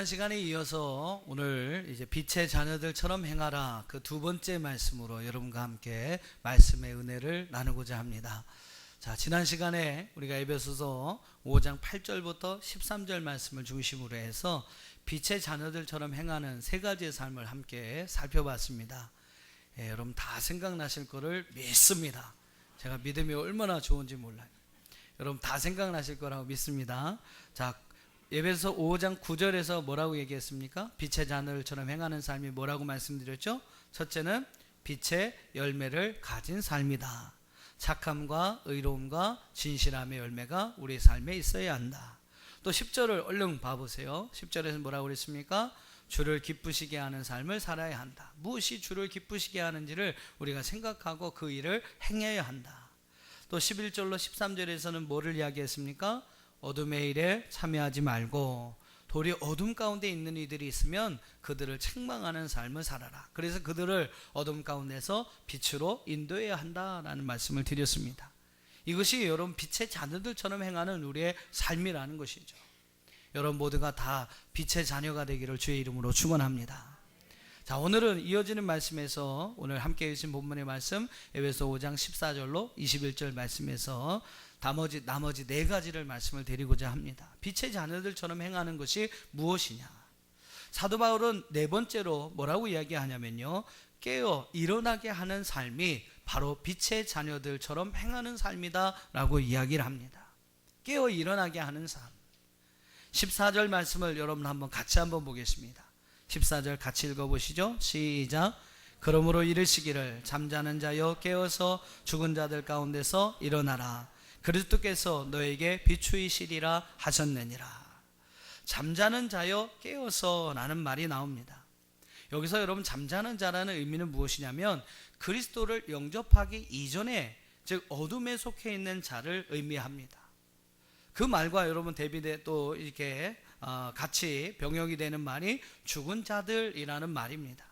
시간에 이어서 오늘 이제 빛의 자녀들처럼 행하라 그 두 번째 말씀으로 여러분과 함께 말씀의 은혜를 나누고자 합니다. 자, 지난 시간에 우리가 에베소서 5장 8절부터 13절 말씀을 중심으로 해서 빛의 자녀들처럼 행하는 세 가지의 삶을 함께 살펴봤습니다. 여러분 다 생각나실 거를 믿습니다. 제가 믿음이 얼마나 좋은지 몰라요. 여러분 다 생각나실 거라고 믿습니다. 자, 에베소 5장 9절에서 뭐라고 얘기했습니까? 빛의 자녀들처럼 행하는 삶이 뭐라고 말씀드렸죠? 첫째는 빛의 열매를 가진 삶이다. 착함과 의로움과 진실함의 열매가 우리의 삶에 있어야 한다. 또 10절을 얼른 봐보세요. 10절에서 뭐라고 그랬습니까? 주를 기쁘시게 하는 삶을 살아야 한다. 무엇이 주를 기쁘시게 하는지를 우리가 생각하고 그 일을 행해야 한다. 또 11절로 13절에서는 뭐를 이야기했습니까? 어둠의 일에 참여하지 말고 도리 어둠 가운데 있는 이들이 있으면 그들을 책망하는 삶을 살아라. 그래서 그들을 어둠 가운데서 빛으로 인도해야 한다라는 말씀을 드렸습니다. 이것이 여러분 빛의 자녀들처럼 행하는 우리의 삶이라는 것이죠. 여러분 모두가 다 빛의 자녀가 되기를 주의 이름으로 축원합니다. 자, 오늘은 이어지는 말씀에서 오늘 함께 읽으신 본문의 말씀 에베소 5장 14절로 21절 말씀에서 나머지 네 가지를 말씀을 드리고자 합니다. 빛의 자녀들처럼 행하는 것이 무엇이냐? 사도 바울은 네 번째로 뭐라고 이야기하냐면요, 깨어 일어나게 하는 삶이 바로 빛의 자녀들처럼 행하는 삶이다 라고 이야기를 합니다. 깨어 일어나게 하는 삶. 14절 말씀을 여러분 같이 한번 보겠습니다. 14절 같이 읽어보시죠. 시작. 그러므로 이르시기를 잠자는 자여 깨어서 죽은 자들 가운데서 일어나라. 그리스도께서 너에게 비추이시리라 하셨느니라. 잠자는 자여 깨어서 라는 말이 나옵니다. 여기서 여러분 잠자는 자라는 의미는 무엇이냐면 그리스도를 영접하기 이전에, 즉 어둠에 속해 있는 자를 의미합니다. 그 말과 여러분 대비돼 또 이렇게 같이 병역이 되는 말이 죽은 자들이라는 말입니다.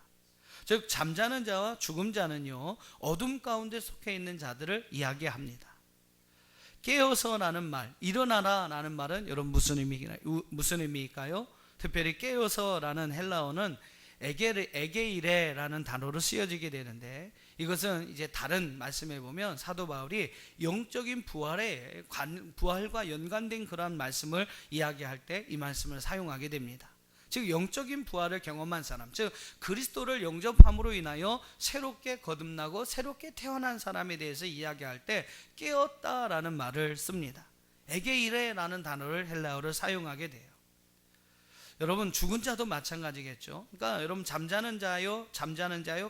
즉 잠자는 자와 죽은 자는요, 어둠 가운데 속해 있는 자들을 이야기합니다. 깨어서라는 말, 일어나라라는 말은 여러분 무슨 의미일까요? 특별히 깨어서라는 헬라어는 에게이레라는 단어로 쓰여지게 되는데, 이것은 이제 다른 말씀에 보면 사도 바울이 영적인 부활과 연관된 그런 말씀을 이야기할 때 이 말씀을 사용하게 됩니다. 즉 영적인 부활을 경험한 사람, 즉 그리스도를 영접함으로 인하여 새롭게 거듭나고 새롭게 태어난 사람에 대해서 이야기할 때 깨었다라는 말을 씁니다. 에게이레라는 단어를 헬라어를 사용하게 돼요. 여러분 죽은 자도 마찬가지겠죠. 그러니까 여러분 잠자는 자요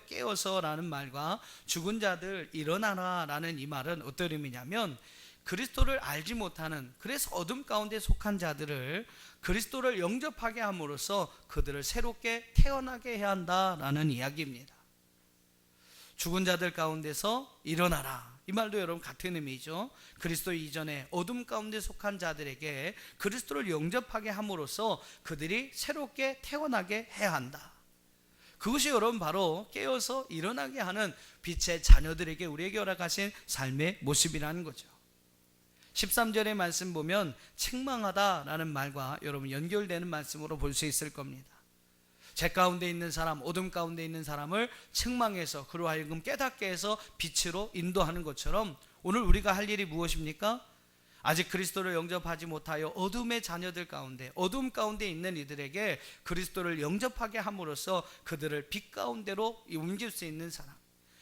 깨어서라는 말과 죽은 자들 일어나라라는 이 말은 어떤 의미냐면 그리스도를 알지 못하는, 그래서 어둠 가운데 속한 자들을 그리스도를 영접하게 함으로써 그들을 새롭게 태어나게 해야 한다라는 이야기입니다. 죽은 자들 가운데서 일어나라, 이 말도 여러분 같은 의미죠. 그리스도 이전에 어둠 가운데 속한 자들에게 그리스도를 영접하게 함으로써 그들이 새롭게 태어나게 해야 한다. 그것이 여러분 바로 깨어서 일어나게 하는 빛의 자녀들에게 우리에게 허락하신 삶의 모습이라는 거죠. 13절의 말씀 보면 책망하다라는 말과 여러분 연결되는 말씀으로 볼 수 있을 겁니다. 죄 가운데 있는 사람, 어둠 가운데 있는 사람을 책망해서 그로 하여금 깨닫게 해서 빛으로 인도하는 것처럼 오늘 우리가 할 일이 무엇입니까? 아직 그리스도를 영접하지 못하여 어둠의 자녀들 가운데, 어둠 가운데 있는 이들에게 그리스도를 영접하게 함으로써 그들을 빛 가운데로 옮길 수 있는 사람.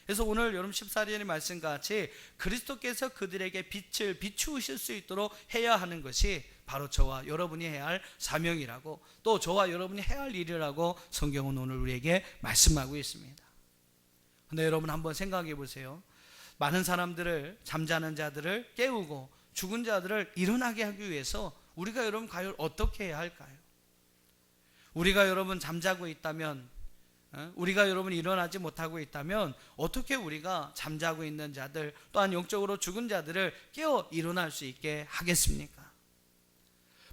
그래서 오늘 여러분 14절의 말씀과 같이 그리스도께서 그들에게 빛을 비추실 수 있도록 해야 하는 것이 바로 저와 여러분이 해야 할 사명이라고, 또 저와 여러분이 해야 할 일이라고 성경은 오늘 우리에게 말씀하고 있습니다. 그런데 여러분 한번 생각해 보세요. 많은 사람들을, 잠자는 자들을 깨우고 죽은 자들을 일어나게 하기 위해서 우리가 여러분 과연 어떻게 해야 할까요? 우리가 여러분 잠자고 있다면, 우리가 여러분 일어나지 못하고 있다면 어떻게 우리가 잠자고 있는 자들, 또한 영적으로 죽은 자들을 깨어 일어날 수 있게 하겠습니까?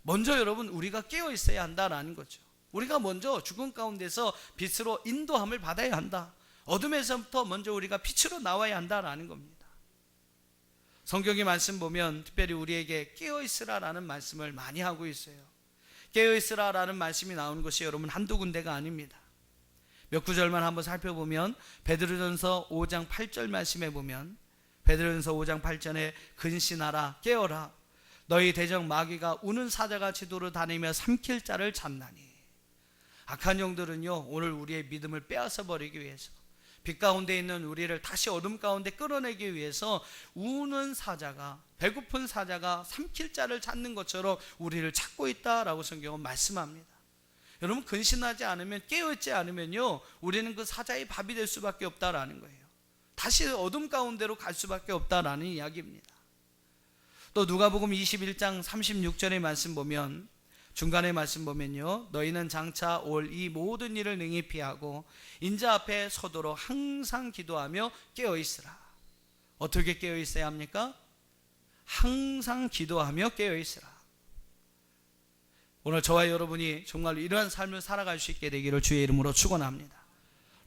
먼저 여러분 우리가 깨어 있어야 한다라는 거죠. 우리가 먼저 죽은 가운데서 빛으로 인도함을 받아야 한다. 어둠에서부터 먼저 우리가 빛으로 나와야 한다라는 겁니다. 성경의 말씀 보면 특별히 우리에게 깨어 있으라라는 말씀을 많이 하고 있어요. 깨어있으라라는 말씀이 나오는 것이 여러분 한두 군데가 아닙니다. 몇 구절만 한번 살펴보면 베드로전서 5장 8절 말씀에 보면 베드로전서 5장 8절에 근신하라 깨어라 너희 대적 마귀가 우는 사자같이 돌아다니며 삼킬 자를 찾나니. 악한 영들은요 오늘 우리의 믿음을 빼앗아 버리기 위해서 빛 가운데 있는 우리를 다시 어둠 가운데 끌어내기 위해서 우는 사자가 배고픈 사자가 삼킬 자를 찾는 것처럼 우리를 찾고 있다라고 성경은 말씀합니다. 여러분 근신하지 않으면 깨어있지 않으면요 우리는 그 사자의 밥이 될 수밖에 없다라는 거예요. 다시 어둠 가운데로 갈 수밖에 없다라는 이야기입니다. 또 누가복음 21장 36절의 말씀 보면 중간에 말씀 보면요 너희는 장차 올 이 모든 일을 능히 피하고 인자 앞에 서도록 항상 기도하며 깨어있으라. 어떻게 깨어있어야 합니까? 항상 기도하며 깨어있으라. 오늘 저와 여러분이 정말 이러한 삶을 살아갈 수 있게 되기를 주의 이름으로 축원합니다.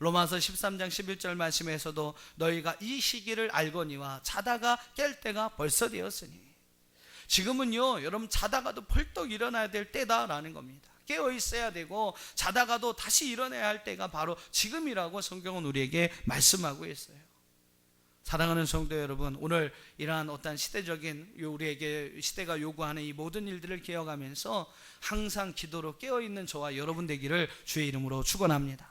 로마서 13장 11절 말씀에서도 너희가 이 시기를 알거니와 자다가 깰 때가 벌써 되었으니. 지금은요 여러분 자다가도 벌떡 일어나야 될 때다라는 겁니다. 깨어 있어야 되고 자다가도 다시 일어나야 할 때가 바로 지금이라고 성경은 우리에게 말씀하고 있어요. 사랑하는 성도 여러분, 오늘 이러한 어떤 시대적인 우리에게 시대가 요구하는 이 모든 일들을 기억하면서 항상 기도로 깨어있는 저와 여러분 되기를 주의 이름으로 축원합니다.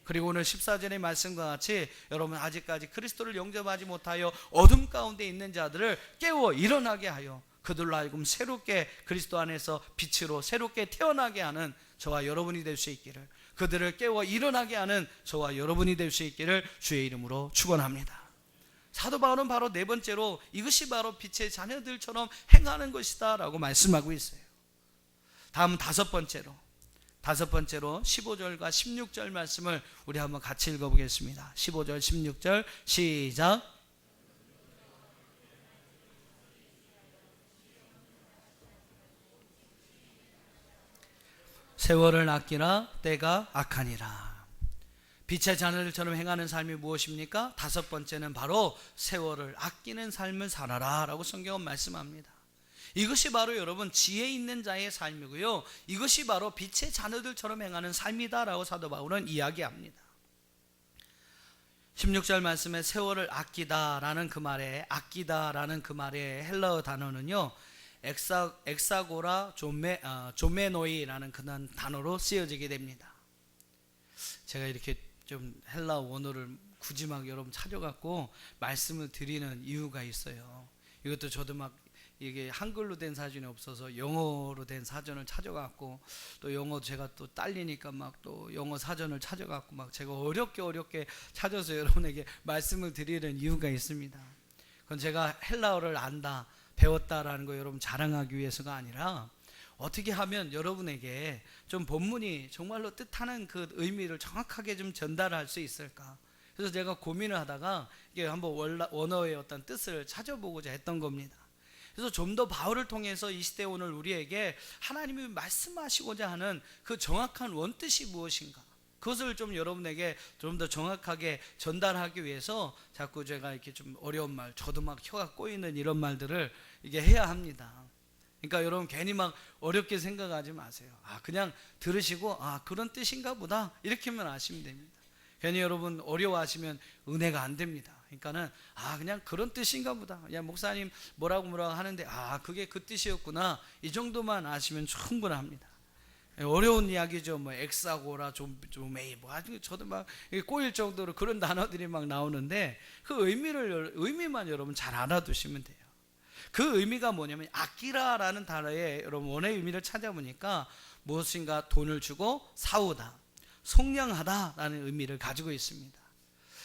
그리고 오늘 14절의 말씀과 같이 여러분 아직까지 그리스도를 영접하지 못하여 어둠 가운데 있는 자들을 깨워 일어나게 하여 그들로 하여금 새롭게 그리스도 안에서 빛으로 새롭게 태어나게 하는 저와 여러분이 될 수 있기를, 그들을 깨워 일어나게 하는 저와 여러분이 될 수 있기를 주의 이름으로 축원합니다. 사도 바울은 바로 네 번째로 이것이 바로 빛의 자녀들처럼 행하는 것이다 라고 말씀하고 있어요. 다음 다섯 번째로 15절과 16절 말씀을 우리 한번 같이 읽어보겠습니다. 15절 16절 시작. 세월을 아끼라 때가 악하니라. 빛의 자녀들처럼 행하는 삶이 무엇입니까? 다섯 번째는 바로 세월을 아끼는 삶을 살아라 라고 성경은 말씀합니다. 이것이 바로 여러분 지혜 있는 자의 삶이고요, 이것이 바로 빛의 자녀들처럼 행하는 삶이다 라고 사도 바울은 이야기합니다. 16절 말씀에 세월을 아끼다라는 그 말에 헬라어 단어는요 엑사고라 조메노이라는 그런 단어로 쓰여지게 됩니다. 제가 이렇게 좀 헬라어 원어를 굳이 막 여러분 찾아갖고 말씀을 드리는 이유가 있어요. 이것도 저도 막 이게 한글로 된 사전이 없어서 영어로 된 사전을 찾아갖고, 또 영어 제가 또 딸리니까 막 또 영어 사전을 찾아갖고 막 제가 어렵게 찾아서 여러분에게 말씀을 드리는 이유가 있습니다. 그건 제가 헬라어를 안다, 배웠다라는 거 여러분 자랑하기 위해서가 아니라 어떻게 하면 여러분에게 좀 본문이 정말로 뜻하는 그 의미를 정확하게 좀 전달할 수 있을까. 그래서 제가 고민을 하다가 이게 한번 원어의 어떤 뜻을 찾아보고자 했던 겁니다. 그래서 좀 더 바울을 통해서 이 시대 오늘 우리에게 하나님이 말씀하시고자 하는 그 정확한 원뜻이 무엇인가, 그것을 좀 여러분에게 좀 더 정확하게 전달하기 위해서 자꾸 제가 이렇게 좀 어려운 말, 저도 막 혀가 꼬이는 이런 말들을 이게 해야 합니다. 그러니까 여러분 괜히 막 어렵게 생각하지 마세요. 그냥 들으시고 그런 뜻인가 보다 이렇게만 아시면 됩니다. 괜히 여러분 어려워하시면 은혜가 안 됩니다. 그러니까는 그냥 그런 뜻인가 보다, 그냥 목사님 뭐라고 하는데 그게 그 뜻이었구나, 이 정도만 아시면 충분합니다. 어려운 이야기죠. 뭐 엑사고라 조메이 아주 저도 막 꼬일 정도로 그런 단어들이 막 나오는데 그 의미만 여러분 잘 알아두시면 돼요. 그 의미가 뭐냐면 아끼라라는 단어의 여러분 원의 의미를 찾아보니까 무엇인가 돈을 주고 사우다, 속량하다라는 의미를 가지고 있습니다.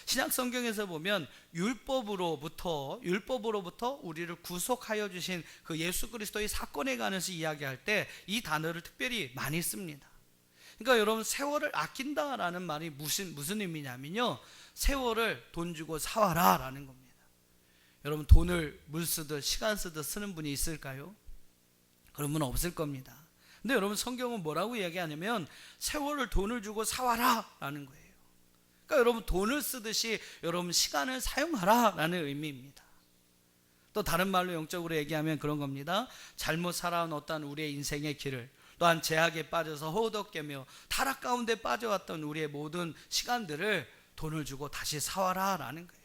신약 성경에서 보면 율법으로부터 우리를 구속하여 주신 그 예수 그리스도의 사건에 관해서 이야기할 때 이 단어를 특별히 많이 씁니다. 그러니까 여러분 세월을 아낀다라는 말이 무슨 의미냐면요, 세월을 돈 주고 사와라 라는 겁니다. 여러분 돈을 물 쓰듯 시간 쓰듯 쓰는 분이 있을까요? 그런 분은 없을 겁니다. 근데 여러분 성경은 뭐라고 이야기하냐면 세월을 돈을 주고 사와라 라는 거예요. 그러니까 여러분 돈을 쓰듯이 여러분 시간을 사용하라 라는 의미입니다. 또 다른 말로 영적으로 얘기하면 그런 겁니다. 잘못 살아온 어떤 우리의 인생의 길을 또한 제약에 빠져서 허우덕거며 타락 가운데 빠져왔던 우리의 모든 시간들을 돈을 주고 다시 사와라 라는 거예요.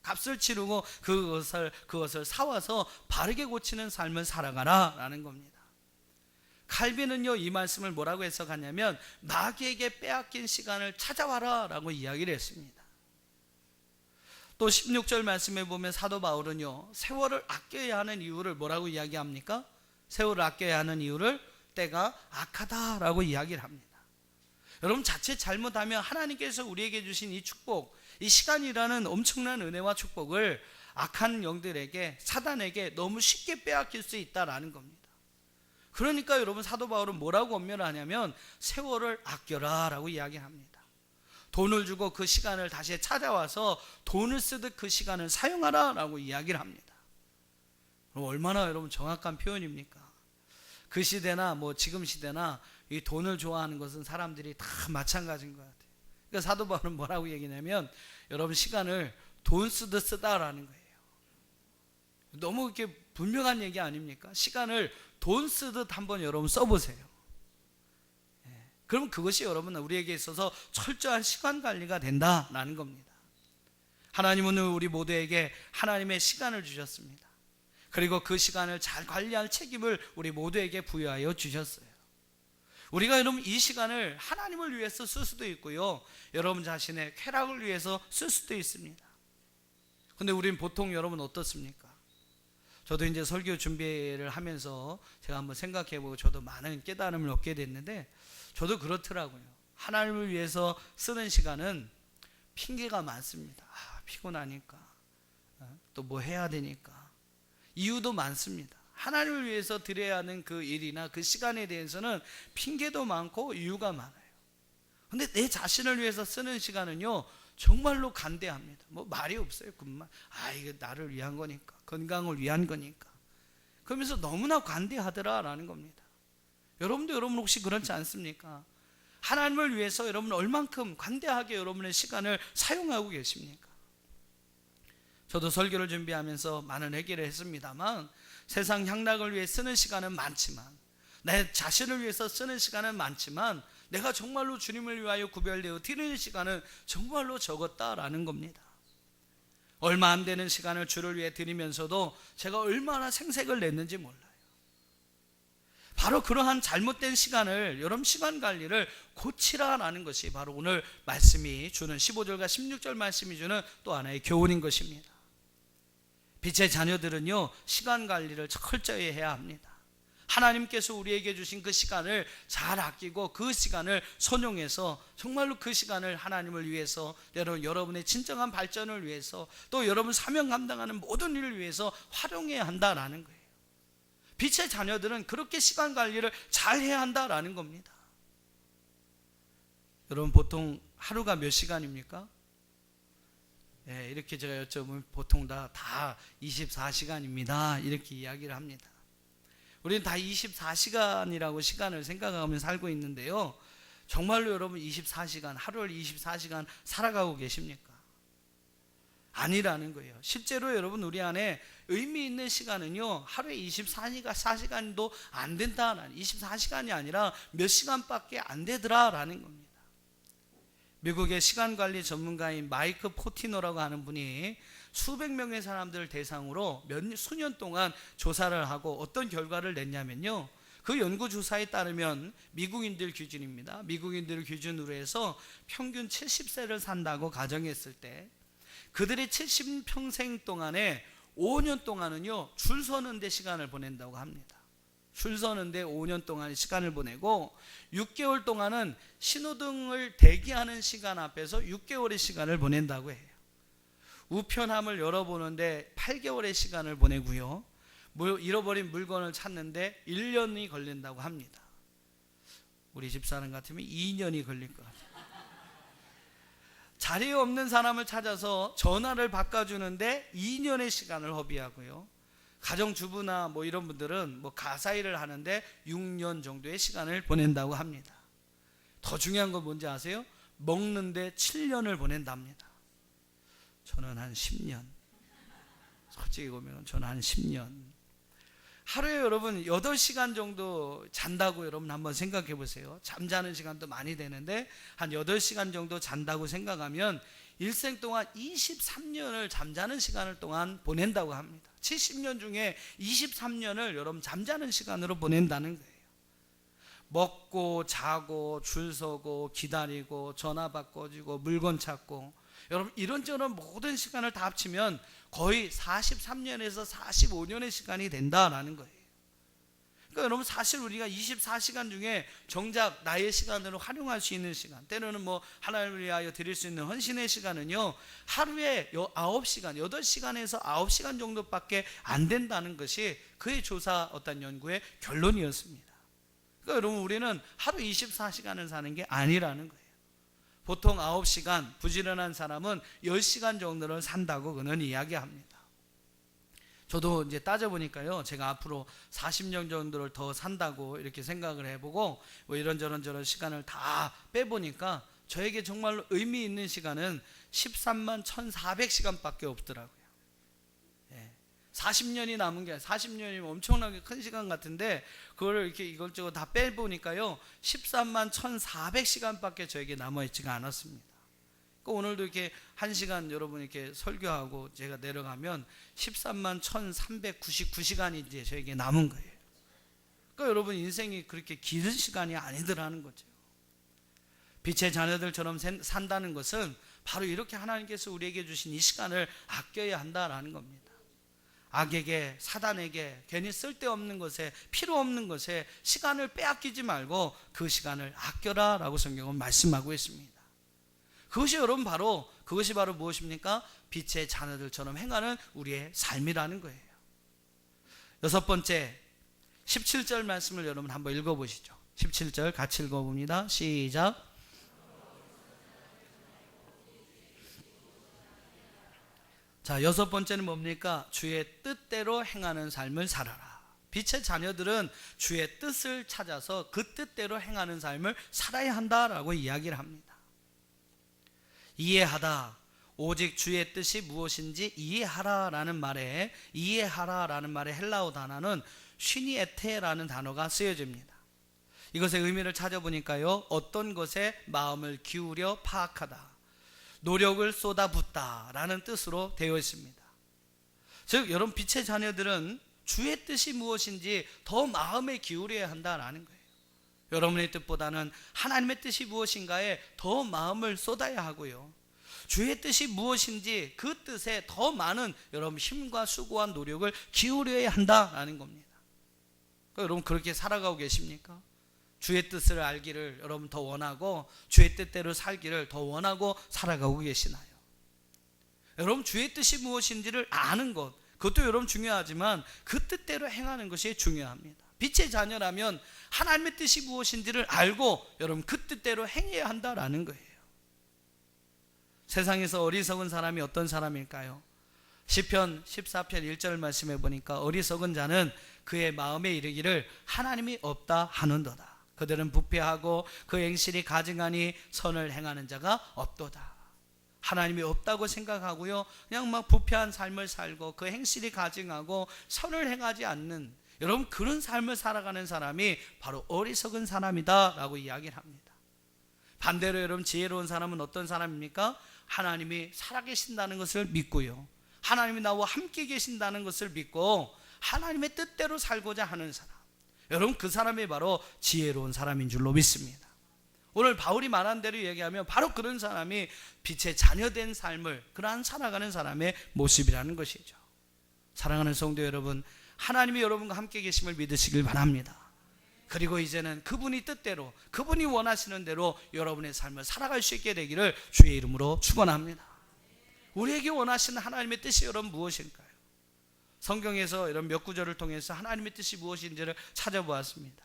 값을 치르고 그것을 사와서 바르게 고치는 삶을 살아가라 라는 겁니다. 칼빈은요, 이 말씀을 뭐라고 해석하냐면 마귀에게 빼앗긴 시간을 찾아와라 라고 이야기를 했습니다. 또 16절 말씀에 보면 사도 바울은요, 세월을 아껴야 하는 이유를 뭐라고 이야기합니까? 세월을 아껴야 하는 이유를 때가 악하다라고 이야기를 합니다. 여러분, 자칫 잘못하면 하나님께서 우리에게 주신 이 축복, 이 시간이라는 엄청난 은혜와 축복을 악한 영들에게, 사단에게 너무 쉽게 빼앗길 수 있다라는 겁니다. 그러니까 여러분, 사도 바울은 뭐라고 엄멸을 하냐면 세월을 아껴라 라고 이야기합니다. 돈을 주고 그 시간을 다시 찾아와서 돈을 쓰듯 그 시간을 사용하라 라고 이야기를 합니다. 그럼 얼마나 여러분 정확한 표현입니까? 그 시대나 뭐 지금 시대나 이 돈을 좋아하는 것은 사람들이 다 마찬가지인 것 같아요. 그러니까 사도 바울은 뭐라고 얘기냐면 여러분, 시간을 돈 쓰듯 쓰다라는 거예요. 너무 이렇게 분명한 얘기 아닙니까? 시간을 돈 쓰듯 한번 여러분 써보세요. 그럼 그것이 여러분 우리에게 있어서 철저한 시간 관리가 된다라는 겁니다. 하나님은 우리 모두에게 하나님의 시간을 주셨습니다. 그리고 그 시간을 잘 관리할 책임을 우리 모두에게 부여하여 주셨어요. 우리가 여러분 이 시간을 하나님을 위해서 쓸 수도 있고요, 여러분 자신의 쾌락을 위해서 쓸 수도 있습니다. 근데 우리는 보통 여러분 어떻습니까? 저도 이제 설교 준비를 하면서 제가 한번 생각해보고 저도 많은 깨달음을 얻게 됐는데, 저도 그렇더라고요. 하나님을 위해서 쓰는 시간은 핑계가 많습니다. 피곤하니까, 또 뭐 해야 되니까, 이유도 많습니다. 하나님을 위해서 드려야 하는 그 일이나 그 시간에 대해서는 핑계도 많고 이유가 많아요. 근데 내 자신을 위해서 쓰는 시간은요, 정말로 간대합니다. 뭐 말이 없어요. 그만. 이거 나를 위한 거니까, 건강을 위한 거니까. 그러면서 너무나 관대하더라라는 겁니다. 여러분도 여러분 혹시 그렇지 않습니까? 하나님을 위해서 여러분 얼만큼 관대하게 여러분의 시간을 사용하고 계십니까? 저도 설교를 준비하면서 많은 회개를 했습니다만, 세상 향락을 위해 쓰는 시간은 많지만, 내 자신을 위해서 쓰는 시간은 많지만, 내가 정말로 주님을 위하여 구별되어 드리는 시간은 정말로 적었다라는 겁니다. 얼마 안 되는 시간을 주를 위해 드리면서도 제가 얼마나 생색을 냈는지 몰라요. 바로 그러한 잘못된 시간을, 여러분 시간 관리를 고치라라는 것이 바로 오늘 말씀이 주는 15절과 16절 말씀이 주는 또 하나의 교훈인 것입니다. 빛의 자녀들은요, 시간 관리를 철저히 해야 합니다. 하나님께서 우리에게 주신 그 시간을 잘 아끼고 그 시간을 선용해서 정말로 그 시간을 하나님을 위해서, 여러분의 진정한 발전을 위해서, 또 여러분 사명 감당하는 모든 일을 위해서 활용해야 한다라는 거예요. 빛의 자녀들은 그렇게 시간 관리를 잘 해야 한다라는 겁니다. 여러분 보통 하루가 몇 시간입니까? 이렇게 제가 여쭤보면 보통 다 24시간입니다 이렇게 이야기를 합니다. 우리는 다 24시간이라고 시간을 생각하며 살고 있는데요, 정말로 여러분 24시간, 하루를 24시간 살아가고 계십니까? 아니라는 거예요. 실제로 여러분 우리 안에 의미 있는 시간은요, 하루에 24시간도 안 된다, 24시간이 아니라 몇 시간밖에 안 되더라라는 겁니다. 미국의 시간관리 전문가인 마이크 포티노라고 하는 분이 수백 명의 사람들을 대상으로 수년 동안 조사를 하고 어떤 결과를 냈냐면요, 그 연구조사에 따르면 미국인들 기준입니다. 미국인들 기준으로 해서 평균 70세를 산다고 가정했을 때 그들의 70평생 동안에 5년 동안은요 줄 서는 데 시간을 보낸다고 합니다. 줄 서는 데 5년 동안 시간을 보내고 6개월 동안은 신호등을 대기하는 시간 앞에서 6개월의 시간을 보낸다고 해요. 우편함을 열어보는데 8개월의 시간을 보내고요, 잃어버린 물건을 찾는데 1년이 걸린다고 합니다. 우리 집사람 같으면 2년이 걸릴 것 같아요. 자리에 없는 사람을 찾아서 전화를 바꿔주는데 2년의 시간을 허비하고요, 가정주부나 이런 분들은 가사일을 하는데 6년 정도의 시간을 보낸다고 합니다. 더 중요한 건 뭔지 아세요? 먹는데 7년을 보낸답니다. 저는 한 10년, 솔직히 보면 저는 한 10년. 하루에 여러분 8시간 정도 잔다고 여러분 한번 생각해 보세요. 잠자는 시간도 많이 되는데 한 8시간 정도 잔다고 생각하면 일생 동안 23년을 잠자는 시간을 동안 보낸다고 합니다. 70년 중에 23년을 여러분 잠자는 시간으로 보낸다는 거예요. 먹고 자고 줄 서고 기다리고 전화 바꿔주고 물건 찾고 여러분 이런저런 모든 시간을 다 합치면 거의 43년에서 45년의 시간이 된다라는 거예요. 그러니까 여러분 사실 우리가 24시간 중에 정작 나의 시간으로 활용할 수 있는 시간, 때로는 뭐 하나님을 위하여 드릴 수 있는 헌신의 시간은요 하루에 9시간, 8시간에서 9시간 정도밖에 안 된다는 것이 그의 조사 어떤 연구의 결론이었습니다. 그러니까 여러분 우리는 하루 24시간을 사는 게 아니라는 거예요. 보통 9시간, 부지런한 사람은 10시간 정도를 산다고 그는 이야기합니다. 저도 이제 따져보니까요, 제가 앞으로 40년 정도를 더 산다고 이렇게 생각을 해보고 뭐 이런저런 시간을 다 빼보니까 저에게 정말로 의미 있는 시간은 13만 1400시간밖에 없더라고요. 40년이 남은 게 40년이면 엄청나게 큰 시간 같은데 그걸 이렇게 이것저것 다 빼보니까요 13만 1400시간밖에 저에게 남아있지가 않았습니다. 그러니까 오늘도 이렇게 1시간 여러분 이렇게 설교하고 제가 내려가면 13만 1399시간이 이제 저에게 남은 거예요. 그러니까 여러분 인생이 그렇게 긴 시간이 아니더라는 거죠. 빛의 자녀들처럼 산다는 것은 바로 이렇게 하나님께서 우리에게 주신 이 시간을 아껴야 한다라는 겁니다. 악에게, 사단에게 괜히 쓸데없는 것에, 필요 없는 것에 시간을 빼앗기지 말고 그 시간을 아껴라 라고 성경은 말씀하고 있습니다. 그것이 여러분 그것이 바로 무엇입니까? 빛의 자녀들처럼 행하는 우리의 삶이라는 거예요. 6번째 17절 말씀을 여러분 한번 읽어보시죠. 17절 같이 읽어봅니다. 시작. 자, 6번째는 뭡니까? 주의 뜻대로 행하는 삶을 살아라. 빛의 자녀들은 주의 뜻을 찾아서 그 뜻대로 행하는 삶을 살아야 한다라고 이야기를 합니다. 이해하다, 오직 주의 뜻이 무엇인지 이해하라라는 말에 헬라어 단어는 쉬니에테라는 단어가 쓰여집니다. 이것의 의미를 찾아보니까요, 어떤 것에 마음을 기울여 파악하다, 노력을 쏟아붓다 라는 뜻으로 되어 있습니다. 즉 여러분 빛의 자녀들은 주의 뜻이 무엇인지 더 마음에 기울여야 한다라는 거예요. 여러분의 뜻보다는 하나님의 뜻이 무엇인가에 더 마음을 쏟아야 하고요, 주의 뜻이 무엇인지 그 뜻에 더 많은 여러분 힘과 수고와 노력을 기울여야 한다라는 겁니다. 그러니까 여러분 그렇게 살아가고 계십니까? 주의 뜻을 알기를 여러분 더 원하고 주의 뜻대로 살기를 더 원하고 살아가고 계시나요? 여러분 주의 뜻이 무엇인지를 아는 것, 그것도 여러분 중요하지만 그 뜻대로 행하는 것이 중요합니다. 빛의 자녀라면 하나님의 뜻이 무엇인지를 알고 여러분 그 뜻대로 행해야 한다라는 거예요. 세상에서 어리석은 사람이 어떤 사람일까요? 시편 14편 1절 말씀해 보니까 어리석은 자는 그의 마음에 이르기를 하나님이 없다 하는도다. 그들은 부패하고 그 행실이 가증하니 선을 행하는 자가 없도다. 하나님이 없다고 생각하고요, 그냥 막 부패한 삶을 살고 그 행실이 가증하고 선을 행하지 않는 여러분 그런 삶을 살아가는 사람이 바로 어리석은 사람이다 라고 이야기를 합니다. 반대로 여러분 지혜로운 사람은 어떤 사람입니까? 하나님이 살아계신다는 것을 믿고요, 하나님이 나와 함께 계신다는 것을 믿고 하나님의 뜻대로 살고자 하는 사람, 여러분 그 사람이 바로 지혜로운 사람인 줄로 믿습니다. 오늘 바울이 말한 대로 얘기하면 바로 그런 사람이 빛의 자녀된 삶을 그러한 살아가는 사람의 모습이라는 것이죠. 사랑하는 성도 여러분, 하나님이 여러분과 함께 계심을 믿으시길 바랍니다. 그리고 이제는 그분이 뜻대로, 그분이 원하시는 대로 여러분의 삶을 살아갈 수 있게 되기를 주의 이름으로 축원합니다. 우리에게 원하시는 하나님의 뜻이 여러분 무엇일까요? 성경에서 이런 몇 구절을 통해서 하나님의 뜻이 무엇인지를 찾아보았습니다.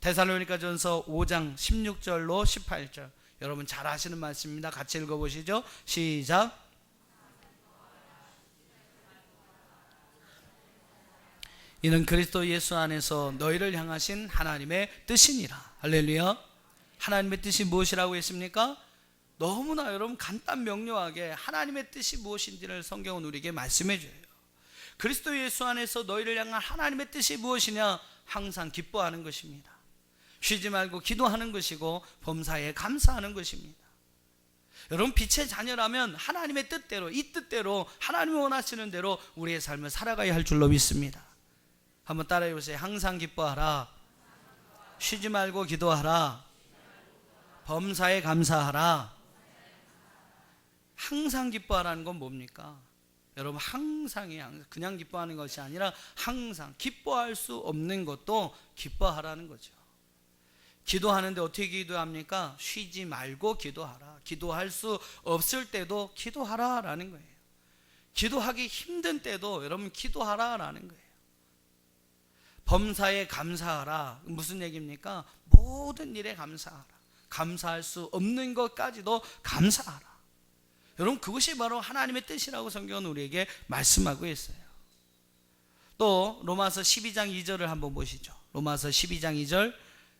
데살로니가전서 5장 16절로 18절, 여러분 잘 아시는 말씀입니다. 같이 읽어보시죠. 시작. 이는 그리스도 예수 안에서 너희를 향하신 하나님의 뜻이니라. 할렐루야. 하나님의 뜻이 무엇이라고 했습니까? 너무나 여러분 간단 명료하게 하나님의 뜻이 무엇인지를 성경은 우리에게 말씀해 줘요. 그리스도 예수 안에서 너희를 향한 하나님의 뜻이 무엇이냐? 항상 기뻐하는 것입니다. 쉬지 말고 기도하는 것이고 범사에 감사하는 것입니다. 여러분, 빛의 자녀라면 하나님의 뜻대로, 이 뜻대로 하나님이 원하시는 대로 우리의 삶을 살아가야 할 줄로 믿습니다. 한번 따라해 보세요. 항상 기뻐하라, 쉬지 말고 기도하라, 범사에 감사하라. 항상 기뻐하라는 건 뭡니까? 여러분, 항상이 그냥 기뻐하는 것이 아니라 항상 기뻐할 수 없는 것도 기뻐하라는 거죠. 기도하는데 어떻게 기도합니까? 쉬지 말고 기도하라. 기도할 수 없을 때도 기도하라라는 거예요. 기도하기 힘든 때도 여러분 기도하라라는 거예요. 범사에 감사하라. 무슨 얘기입니까? 모든 일에 감사하라. 감사할 수 없는 것까지도 감사하라. 여러분, 그것이 바로 하나님의 뜻이라고 성경은 우리에게 말씀하고 있어요. 또 로마서 12장 2절을 한번 보시죠. 로마서 12장 2절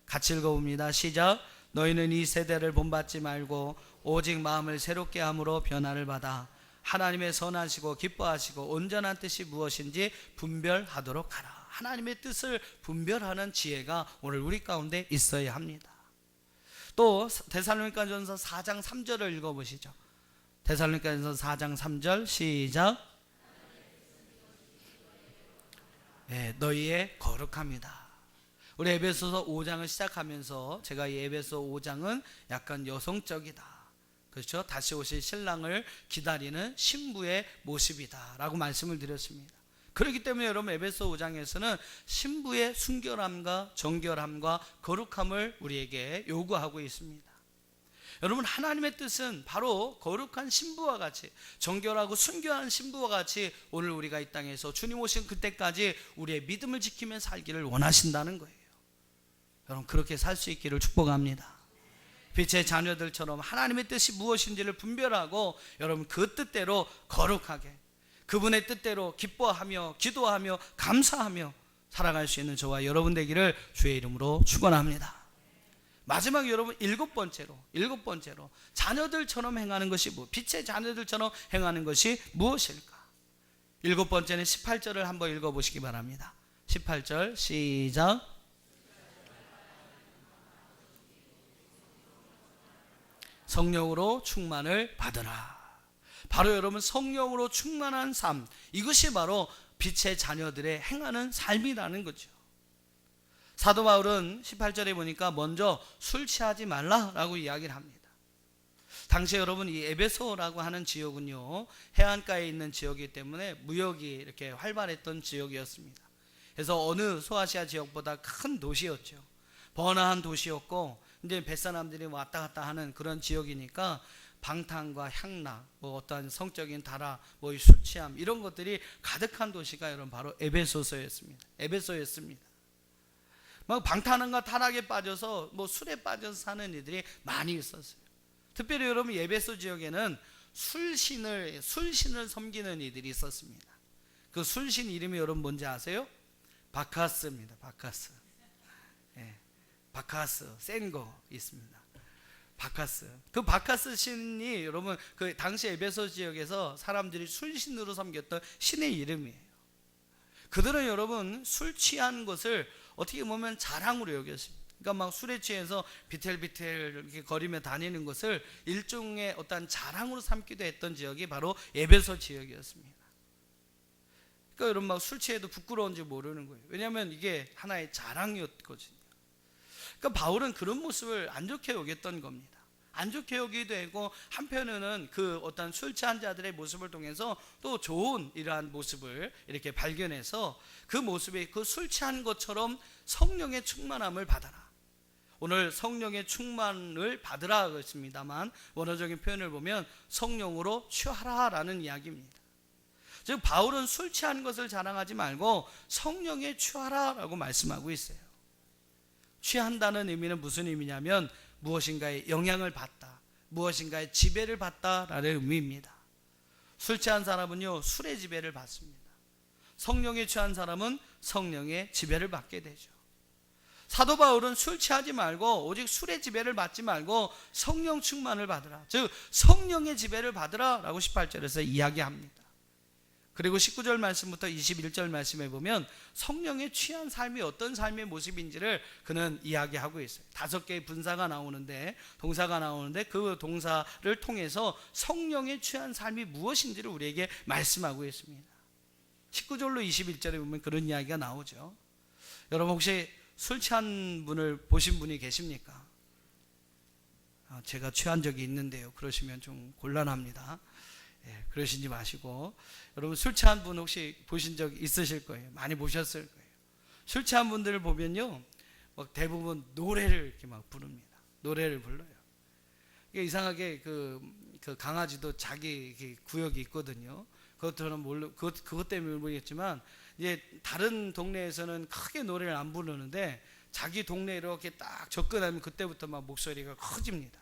같이 읽어봅니다. 시작. 너희는 이 세대를 본받지 말고 오직 마음을 새롭게 함으로 변화를 받아 하나님의 선하시고 기뻐하시고 온전한 뜻이 무엇인지 분별하도록 하라. 하나님의 뜻을 분별하는 지혜가 오늘 우리 가운데 있어야 합니다. 또 데살로니가전서 4장 3절을 읽어보시죠. 데살로니가전서 4장 3절 시작. 네, 너희의 거룩합니다. 우리 에베소서 5장을 시작하면서 제가 이 에베소 5장은 약간 여성적이다, 그렇죠? 다시 오실 신랑을 기다리는 신부의 모습이다 라고 말씀을 드렸습니다. 그렇기 때문에 여러분, 에베소 5장에서는 신부의 순결함과 정결함과 거룩함을 우리에게 요구하고 있습니다. 여러분, 하나님의 뜻은 바로 거룩한 신부와 같이, 정결하고 순결한 신부와 같이 오늘 우리가 이 땅에서 주님 오신 그때까지 우리의 믿음을 지키며 살기를 원하신다는 거예요. 여러분, 그렇게 살 수 있기를 축복합니다. 빛의 자녀들처럼 하나님의 뜻이 무엇인지를 분별하고 여러분 그 뜻대로 거룩하게, 그분의 뜻대로 기뻐하며 기도하며 감사하며 살아갈 수 있는 저와 여러분 되기를 주의 이름으로 축원합니다. 마지막 여러분, 일곱 번째로 자녀들처럼 행하는 것이 빛의 자녀들처럼 행하는 것이 무엇일까? 일곱 번째는 18절을 한번 읽어보시기 바랍니다. 18절 시작. 성령으로 충만을 받으라. 바로 여러분, 성령으로 충만한 삶, 이것이 바로 빛의 자녀들의 행하는 삶이라는 거죠. 사도 바울은 18절에 보니까 먼저 술 취하지 말라라고 이야기를 합니다. 당시에 여러분, 이 에베소라고 하는 지역은요, 해안가에 있는 지역이기 때문에 무역이 이렇게 활발했던 지역이었습니다. 그래서 어느 소아시아 지역보다 큰 도시였죠. 번화한 도시였고, 이제 뱃사람들이 왔다 갔다 하는 그런 지역이니까 방탕과 향락, 어떠한 성적인 타락, 술 취함, 이런 것들이 가득한 도시가 여러분 바로 에베소였습니다. 막 방탕함과 타락에 빠져서 술에 빠져서 사는 이들이 많이 있었어요. 특별히 여러분, 에베소 지역에는 술신을 섬기는 이들이 있었습니다. 그 술신 이름이 여러분 뭔지 아세요? 바카스입니다. 바카스. 예, 바카스 센 거 있습니다. 바카스. 그 바카스 신이 여러분 그 당시 에베소 지역에서 사람들이 술신으로 섬겼던 신의 이름이에요. 그들은 여러분 술 취한 것을 어떻게 보면 자랑으로 여겼습니다. 그러니까 막 술에 취해서 비틀비틀 이렇게 거리며 다니는 것을 일종의 어떤 자랑으로 삼기도 했던 지역이 바로 에베소 지역이었습니다. 그러니까 여러분 막 술 취해도 부끄러운지 모르는 거예요. 왜냐하면 이게 하나의 자랑이었거든요. 그러니까 바울은 그런 모습을 안 좋게 여겼던 겁니다. 안 좋게 여기도 되고, 한편으로는 그 어떤 술 취한 자들의 모습을 통해서 또 좋은 이러한 모습을 이렇게 발견해서 그 모습에 그 술 취한 것처럼 성령의 충만함을 받아라. 오늘 성령의 충만을 받으라 그랬습니다만 원어적인 표현을 보면 성령으로 취하라라는 이야기입니다. 즉 바울은 술 취한 것을 자랑하지 말고 성령에 취하라라고 말씀하고 있어요. 취한다는 의미는 무슨 의미냐면 무엇인가에 영향을 받다, 무엇인가에 지배를 받다라는 의미입니다. 술 취한 사람은요 술의 지배를 받습니다. 성령에 취한 사람은 성령의 지배를 받게 되죠. 사도 바울은 술 취하지 말고 오직 술의 지배를 받지 말고 성령 충만을 받으라, 즉 성령의 지배를 받으라 라고 18절에서 이야기합니다. 그리고 19절 말씀부터 21절 말씀에 보면 성령에 취한 삶이 어떤 삶의 모습인지를 그는 이야기하고 있어요. 5개의 분사가 나오는데, 동사가 나오는데 그 동사를 통해서 성령에 취한 삶이 무엇인지를 우리에게 말씀하고 있습니다. 19절로 21절에 보면 그런 이야기가 나오죠. 여러분 혹시 술 취한 분을 보신 분이 계십니까? 제가 취한 적이 있는데요. 그러시면 좀 곤란합니다. 그러시지 마시고, 여러분 술 취한 분 혹시 보신 적 있으실 거예요. 많이 보셨을 거예요. 술 취한 분들을 보면요, 막 대부분 노래를 이렇게 막 부릅니다. 노래를 불러요. 이게 이상하게 그 강아지도 자기 구역이 있거든요. 그것처럼 그것 때문에 모르겠지만, 이제 다른 동네에서는 크게 노래를 안 부르는데 자기 동네에 이렇게 딱 접근하면 그때부터 막 목소리가 커집니다.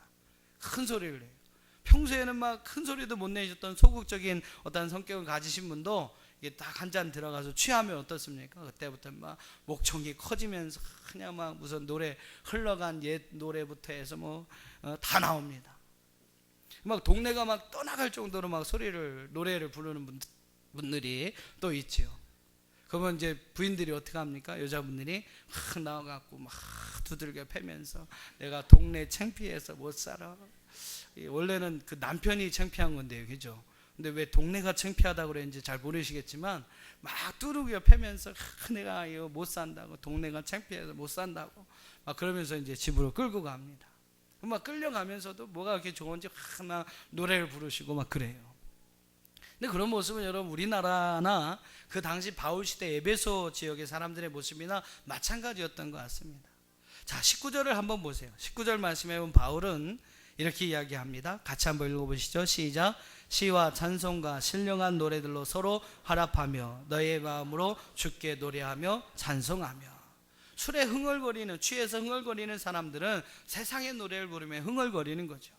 큰 소리를 내요. 평소에는 막 큰 소리도 못 내셨던 소극적인 어떤 성격을 가지신 분도 이게 딱 한 잔 들어가서 취하면 어떻습니까? 그때부터 막 목청이 커지면서 그냥 막 무슨 노래 흘러간 옛 노래부터 해서 뭐 다 나옵니다. 막 동네가 막 떠나갈 정도로 막 노래를 부르는 분들이 또 있지요. 그러면 이제 부인들이 어떻게 합니까? 여자분들이 막 나와갖고 막 두들겨 패면서 내가 동네 창피해서 못 살아. 원래는 그 남편이 창피한 건데요, 그죠? 근데 왜 동네가 창피하다고 그랬는지 잘 모르시겠지만 막 두들겨 패면서 내가 이거 못 산다고, 동네가 창피해서 못 산다고 막 그러면서 이제 집으로 끌고 갑니다. 막 끌려가면서도 뭐가 그렇게 좋은지 막 노래를 부르시고 막 그래요. 근데 그런 모습은 여러분 우리나라나 그 당시 바울 시대 에베소 지역의 사람들의 모습이나 마찬가지였던 것 같습니다. 자, 19절을 한번 보세요. 19절 말씀에 보면 바울은 이렇게 이야기합니다. 같이 한번 읽어보시죠. 시작. 시와 찬송과 신령한 노래들로 서로 화답하며 너의 마음으로 주께 노래하며 찬송하며. 술에 흥얼거리는, 취해서 흥얼거리는 사람들은 세상의 노래를 부르며 흥얼거리는 거죠.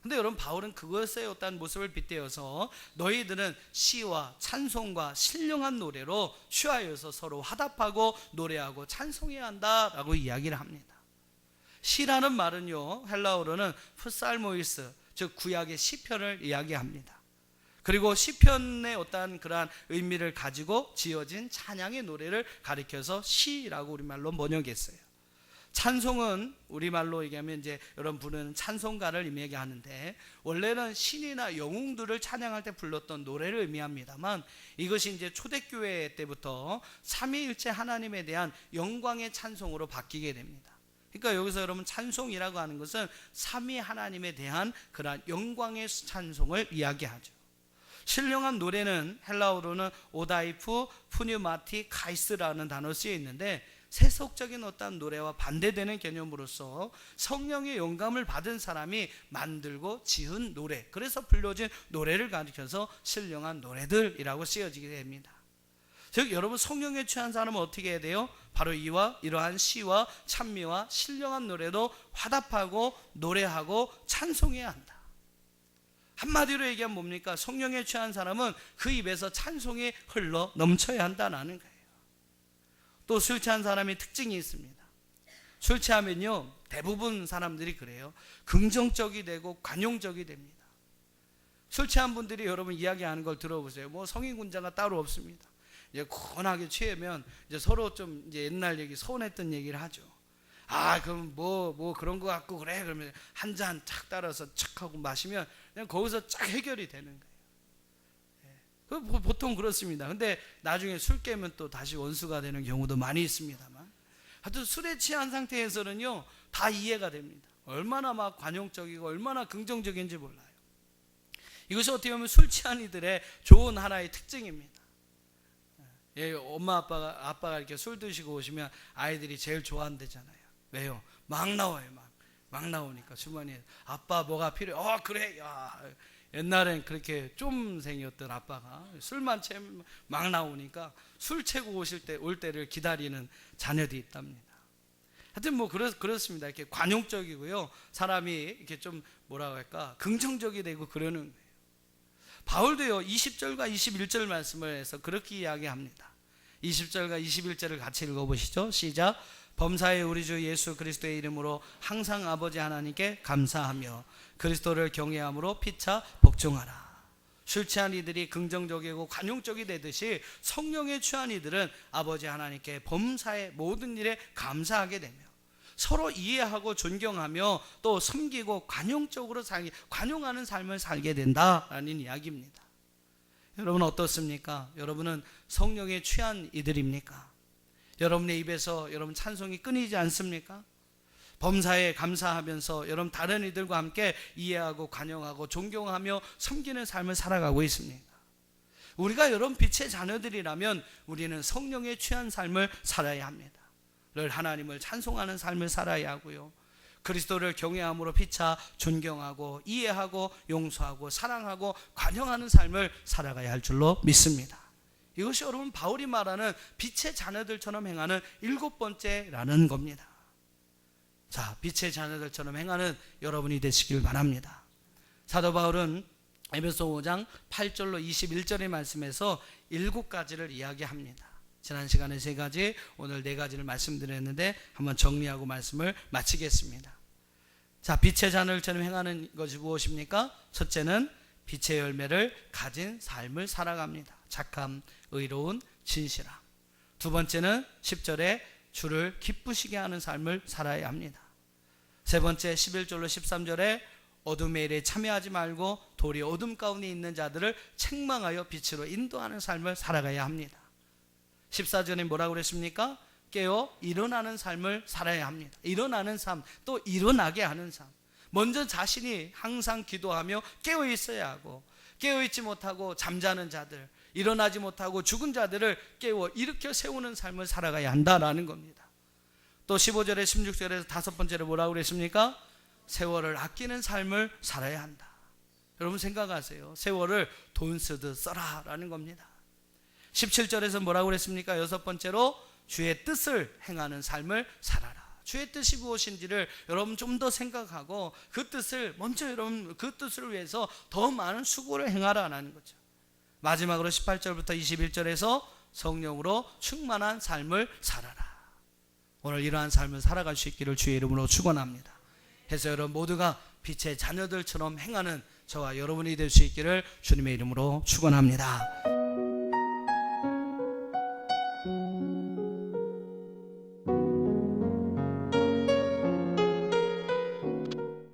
근데 여러분 바울은 그것의 어떤 모습을 빗대어서 너희들은 시와 찬송과 신령한 노래로 취하여서 서로 화답하고 노래하고 찬송해야 한다라고 이야기를 합니다. 시라는 말은요, 헬라어로는 프살모이스, 즉 구약의 시편을 이야기합니다. 그리고 시편의 어떠한 그러한 의미를 가지고 지어진 찬양의 노래를 가리켜서 시라고 우리말로 번역했어요. 찬송은 우리말로 얘기하면 이제 여러분 부르는 찬송가를 의미하는데, 원래는 신이나 영웅들을 찬양할 때 불렀던 노래를 의미합니다만, 이것이 이제 초대교회 때부터 삼위일체 하나님에 대한 영광의 찬송으로 바뀌게 됩니다. 그러니까 여기서 여러분 찬송이라고 하는 것은 삼위 하나님에 대한 그러한 영광의 찬송을 이야기하죠. 신령한 노래는 헬라어로는 오다이프, 푸뉴마티, 카이스라는 단어 쓰여 있는데, 세속적인 어떤 노래와 반대되는 개념으로서 성령의 영감을 받은 사람이 만들고 지은 노래, 그래서 불려진 노래를 가리켜서 신령한 노래들이라고 쓰여지게 됩니다. 즉 여러분 성령에 취한 사람은 어떻게 해야 돼요? 바로 이러한 시와 찬미와 신령한 노래도 화답하고 노래하고 찬송해야 한다. 한마디로 얘기하면 뭡니까? 성령에 취한 사람은 그 입에서 찬송이 흘러 넘쳐야 한다는 거예요. 또 술 취한 사람의 특징이 있습니다. 술 취하면요, 대부분 사람들이 그래요. 긍정적이 되고 관용적이 됩니다. 술 취한 분들이 여러분 이야기하는 걸 들어보세요. 뭐 성인군자가 따로 없습니다. 이제 권하게 취하면 이제 서로 좀 이제 옛날 얘기, 서운했던 얘기를 하죠. 아, 그럼 뭐 그런 거 같고 그래. 그러면 한 잔 탁 따라서 착 하고 마시면 그냥 거기서 쫙 해결이 되는 거예요. 보통 그렇습니다. 근데 나중에 술 깨면 또 다시 원수가 되는 경우도 많이 있습니다만, 하여튼 술에 취한 상태에서는요 다 이해가 됩니다. 얼마나 막 관용적이고 얼마나 긍정적인지 몰라요. 이것이 어떻게 보면 술 취한 이들의 좋은 하나의 특징입니다. 엄마 아빠가 이렇게 술 드시고 오시면 아이들이 제일 좋아한대잖아요. 왜요? 막 나와요. 막 나오니까 주머니에 아빠 뭐가 필요해? 그래. 야, 옛날엔 그렇게 좀생이었던 아빠가 술만 채면 막 나오니까 술 채고 올 때를 기다리는 자녀들이 있답니다. 하여튼 뭐 그렇습니다. 이렇게 관용적이고요. 사람이 이렇게 좀 뭐라고 할까? 긍정적이 되고 그러는 거예요. 바울도요 20절과 21절 말씀을 해서 그렇게 이야기합니다. 20절과 21절을 같이 읽어보시죠. 시작. 범사의 우리 주 예수 그리스도의 이름으로 항상 아버지 하나님께 감사하며 그리스도를 경외함으로 피차 복종하라. 술 취한 이들이 긍정적이고 관용적이 되듯이 성령에 취한 이들은 아버지 하나님께 범사의 모든 일에 감사하게 되며 서로 이해하고 존경하며 또 섬기고 관용하는 삶을 살게 된다라는 이야기입니다. 여러분 어떻습니까? 여러분은 성령에 취한 이들입니까? 여러분의 입에서 여러분 찬송이 끊이지 않습니까? 범사에 감사하면서 여러분 다른 이들과 함께 이해하고 관용하고 존경하며 섬기는 삶을 살아가고 있습니다. 우리가 여러분 빛의 자녀들이라면 우리는 성령에 취한 삶을 살아야 합니다. 늘 하나님을 찬송하는 삶을 살아야 하고요, 그리스도를 경외함으로 피차 존경하고 이해하고 용서하고 사랑하고 관용하는 삶을 살아가야 할 줄로 믿습니다. 이것이 여러분 바울이 말하는 빛의 자녀들처럼 행하는 7번째라는 겁니다. 자, 빛의 자녀들처럼 행하는 여러분이 되시길 바랍니다. 사도 바울은 에베소 5장 8절로 21절의 말씀에서 7가지를 이야기합니다. 지난 시간에 3가지, 오늘 4가지를 말씀드렸는데 한번 정리하고 말씀을 마치겠습니다. 자, 빛의 자녀들처럼 행하는 것이 무엇입니까? 첫째는 빛의 열매를 가진 삶을 살아갑니다. 착함, 의로운, 진실함. 두 번째는 10절에 주를 기쁘시게 하는 삶을 살아야 합니다. 세 번째 11절로 13절에 어둠의 일에 참여하지 말고 도리어 어둠 가운데 있는 자들을 책망하여 빛으로 인도하는 삶을 살아가야 합니다. 14절에 뭐라고 그랬습니까? 깨어 일어나는 삶을 살아야 합니다. 일어나는 삶, 또 일어나게 하는 삶. 먼저 자신이 항상 기도하며 깨어 있어야 하고, 깨어 있지 못하고 잠자는 자들, 일어나지 못하고 죽은 자들을 깨워 일으켜 세우는 삶을 살아가야 한다라는 겁니다. 또 15절에 16절에서 5번째로 뭐라고 그랬습니까? 세월을 아끼는 삶을 살아야 한다. 여러분 생각하세요. 세월을 돈 쓰듯 써라 라는 겁니다. 17절에서 뭐라고 그랬습니까? 6번째로 주의 뜻을 행하는 삶을 살아라. 주의 뜻이 무엇인지를 여러분 좀 더 생각하고 그 뜻을 먼저 여러분 그 뜻을 위해서 더 많은 수고를 행하라라는 거죠. 마지막으로 18절부터 21절에서 성령으로 충만한 삶을 살아라. 오늘 이러한 삶을 살아갈 수 있기를 주의 이름으로 축원합니다. 해서 여러분 모두가 빛의 자녀들처럼 행하는 저와 여러분이 될 수 있기를 주님의 이름으로 축원합니다.